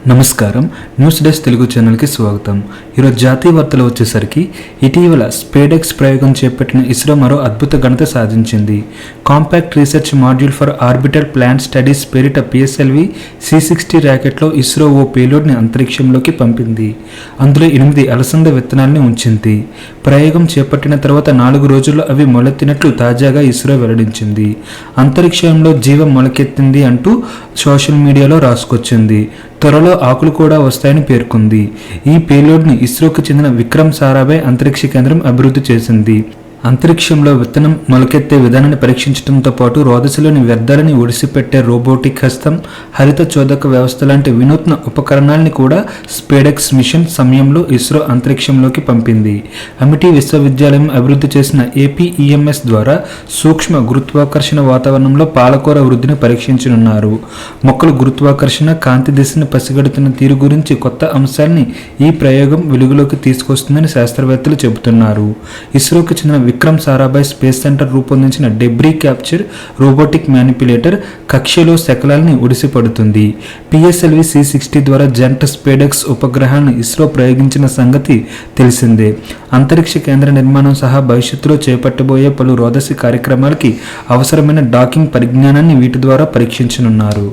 నమస్కారం. News desk Telugu ఛానల్కి స్వాగతం. ఈరోజు జాతీయ వార్తలు వచ్చేసరికి ఇటీవల స్పేడెక్స్ ప్రయోగం చేపట్టిన ఇస్రో మరో అద్భుత ఘనత సాధించింది. Compact research module for orbital plant studies పేరిట PSLV C60 ర్యాకెట్లో ఇస్రో ఓ పేలోడ్ని అంతరిక్షంలోకి పంపింది. అందులో 8 అలసంద విత్తనాల్ని ఉంచింది. ప్రయోగం చేపట్టిన తర్వాత 4 రోజుల్లో అవి మొలెత్తినట్లు తాజాగా ఇస్రో వెల్లడించింది. అంతరిక్షంలో జీవం మొలకెత్తింది అంటూ సోషల్ మీడియాలో రాసుకొచ్చింది. త్వరలో ఆకులు కూడా వస్తాయని పేర్కొంది. ఈ పేలోడ్ని ఇస్రోకు చెందిన విక్రమ్ సారాభాయ్ అంతరిక్ష కేంద్రం అభివృద్ధి చేసింది. అంతరిక్షంలో విత్తనం మొలకెత్తే విధానాన్ని పరీక్షించడంతో పాటు రోదసిలోని వ్యర్థాలని ఒడిసిపెట్టే రోబోటిక్ హస్తం, హరిత చోదక వ్యవస్థ లాంటి వినూత్న ఉపకరణాలని కూడా స్పేడెక్స్ మిషన్ సమయంలో ఇస్రో అంతరిక్షంలోకి పంపింది. అమిటీ విశ్వవిద్యాలయం అభివృద్ధి చేసిన APEMS ద్వారా సూక్ష్మ గురుత్వాకర్షణ వాతావరణంలో పాలకూర వృద్ధిని పరీక్షించనున్నారు. మొక్కలు గురుత్వాకర్షణ, కాంతి దిశను పసిగడుతున్న తీరు గురించి కొత్త అంశాన్ని ఈ ప్రయోగం వెలుగులోకి తీసుకొస్తుందని శాస్త్రవేత్తలు చెబుతున్నారు. ఇస్రోకి చెందిన విక్రమ్ సారాభాయ్ స్పేస్ సెంటర్ రూపొందించిన డెబ్రీ క్యాప్చర్ రోబోటిక్ మ్యానిపులేటర్ కక్షలో శకలాల్ని ఒడిసిపడుతుంది. PSLV C60 ద్వారా జంట స్పేడెక్స్ ఉపగ్రహాలను ఇస్రో ప్రయోగించిన సంగతి తెలిసిందే. అంతరిక్ష కేంద్ర నిర్మాణం సహా భవిష్యత్తులో చేపట్టబోయే పలు రోదసి కార్యక్రమాలకి అవసరమైన డాకింగ్ పరిజ్ఞానాన్ని వీటి ద్వారా పరీక్షించనున్నారు.